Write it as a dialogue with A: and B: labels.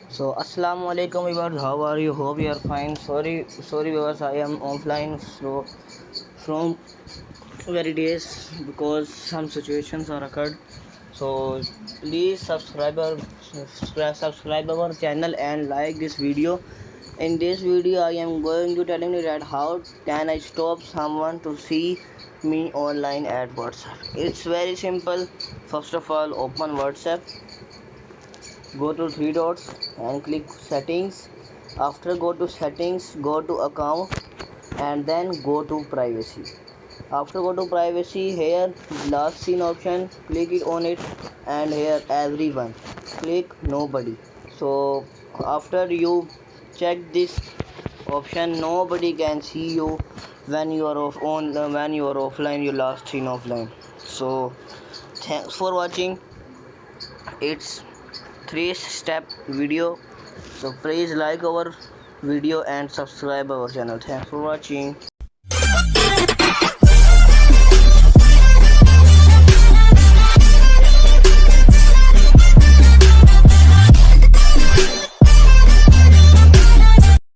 A: So assalamu alaikum viewers, how are you? Hope you are fine. Sorry viewers, I am offline so from very days because some situations are occurred. So please subscribe our channel and like this video. In this video I am going to telling you that how can I stop someone to see me online at WhatsApp. It's very simple. First of all, open WhatsApp, go to three dots and click settings. After go to settings, go to account and then go to privacy. After go to privacy, here last seen option, click it on it, and here everyone, click nobody. So after you check this option, nobody can see you when you are when you are offline, you last seen offline. So thanks for watching. It's three-step video. So please like our video and subscribe our channel. Thanks for watching.